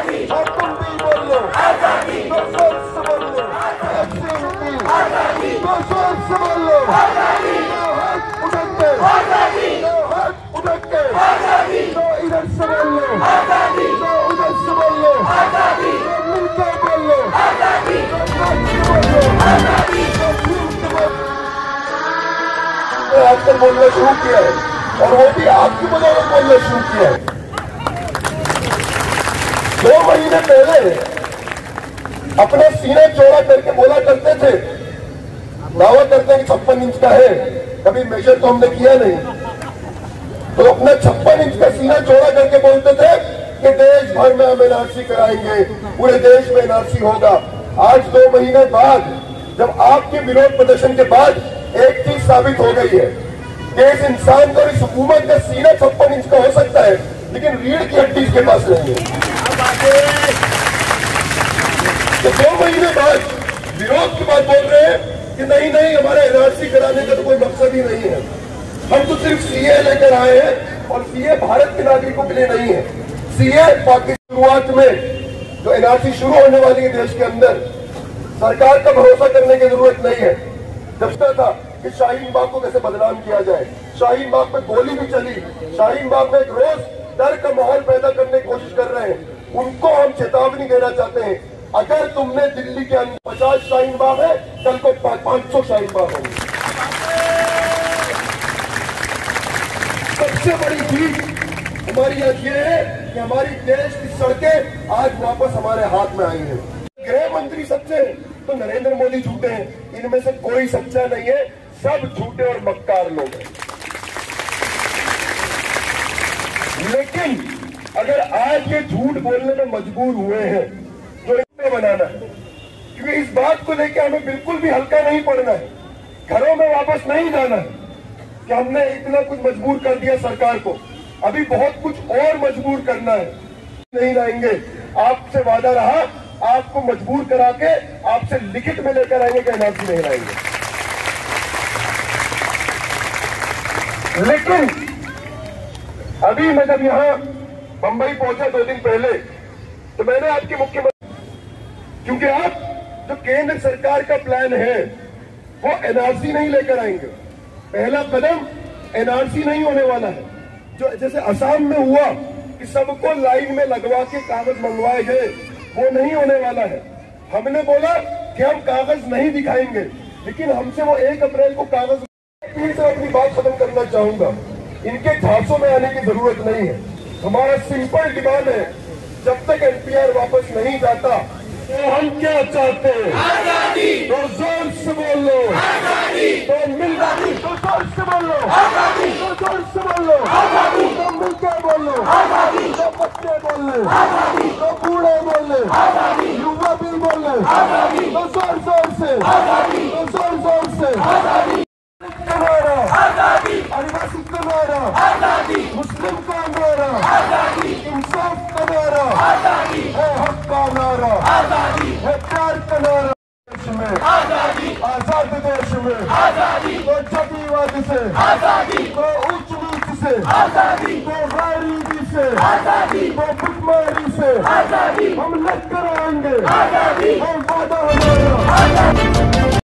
और तुम भी बोल लो तो जोर से बोल लो, तो जोर से बोल लो, हाथ उठक के, हाथ उठक के, तो इधर से बोल लो, तो उधर से बोल लो, तो मिलकर बोल लो, तो नाच के बोल लो, तो झूम के बोल लो। आजकल बोलना शुरू किया है और वो भी आपकी बदौलत बोलना शुरू किया है। 2 महीने पहले अपने सीने चौड़ा करके बोला करते थे, दावा करते हैं कि 56 इंच का है, कभी मेजर तो हमने किया नहीं, तो अपना 56 इंच का सीना चौड़ा करके बोलते थे कि देश भर में हम एनआरसी कराएंगे, पूरे देश में एनआरसी होगा। आज 2 महीने बाद जब आपके विरोध प्रदर्शन के बाद एक चीज साबित हो गई है कि इस इंसान को, इस हुकूमत का सीना 56 इंच का हो सकता है, लेकिन रीढ़ की हड्डी इसके पास नहीं है। तो 2 महीने बाद विरोध के बाद बोल रहे हैं कि नहीं नहीं, हमारा एनआरसी कराने का तो कोई मकसद ही नहीं है, हम तो सिर्फ सीए लेकर आए हैं और सीए भारत के नागरिकों के लिए नहीं है। सीए पाकिस्तान शुरुआत में जो एनआरसी शुरू होने वाली है देश के अंदर, सरकार का भरोसा करने की जरूरत नहीं है। जब था कि शाहीन बाग को कैसे बदनाम किया जाए, शाहीन बाग पे गोली भी चली, शाहीन बाग में एक रोज डर का माहौल पैदा करने की कोशिश कर रहे हैं। उनको हम चेतावनी देना चाहते हैं, अगर तुमने दिल्ली के अंदर 50 शाहीन बाग है, कल को 500 शाहीन बाग होंगे। सबसे बड़ी चीज हमारी आज ये है कि हमारी देश की सड़कें आज वापस हमारे हाथ में आई हैं। गृह मंत्री सच्चे हैं तो नरेंद्र मोदी झूठे हैं, इनमें से कोई सच्चा नहीं है, सब झूठे और मक्कार लोग हैं। लेकिन अगर आज ये झूठ बोलने में मजबूर हुए हैं तो इसे बनाना है, क्योंकि इस बात को लेकर हमें बिल्कुल भी हल्का नहीं पड़ना है, घरों में वापस नहीं जाना है कि हमने इतना कुछ मजबूर कर दिया सरकार को, अभी बहुत कुछ और मजबूर करना है। नहीं लाएंगे, आपसे वादा रहा, आपको मजबूर करा के आपसे लिखित में लेकर आएंगे कि एनआरसी नहीं लाएंगे। लेकिन अभी मैं जब यहां बंबई पहुंचा 2 दिन पहले, तो मैंने आपके मुख्यमंत्री, क्योंकि आप जो केंद्र सरकार का प्लान है वो एनआरसी नहीं लेकर आएंगे, पहला कदम एनआरसी नहीं होने वाला है। जो जैसे असम में हुआ कि सबको लाइन में लगवा के कागज मंगवाए गए, वो नहीं होने वाला है। हमने बोला कि हम कागज नहीं दिखाएंगे, लेकिन हमसे वो 1 अप्रैल को कागज। फिर से अपनी बात खत्म करना चाहूंगा, इनके झांसों में आने की जरूरत नहीं है। हमारा सिंपल डिमांड है, जब तक एनपीआर वापस नहीं जाता तो हम क्या चाहते हैं? आजादी। तो जोर से बोल लो आजादी, तो मिलकर, तो जोर से बोल लो आजादी, तो जोर से बोल लो आजादी, तो मिलकर बोल लो आजादी, तो बच्चे बोल ले आजादी, तो बूढ़े बोल ले आजादी, युवा भी बोल ले आजादी, तो जोर जोर से आजादी, तो जोर जोर से आजादी का नारा आजादी, आदिवासी का नारा आजादी, मुस्लिम का नारा आजादी, इंसाफ का नारा आजादी, है हक का नारा आजादी, है प्यार का नारा। देश में आजादी, आजाद देश में आजादी, तो जातिवाद से आजादी, तो उच्च नीच से आजादी, तो गरीबी से आजादी, तो भुखमरी से आजादी, हम लड़ कर आएंगे आजादी, हम वादा हमारा आजादी।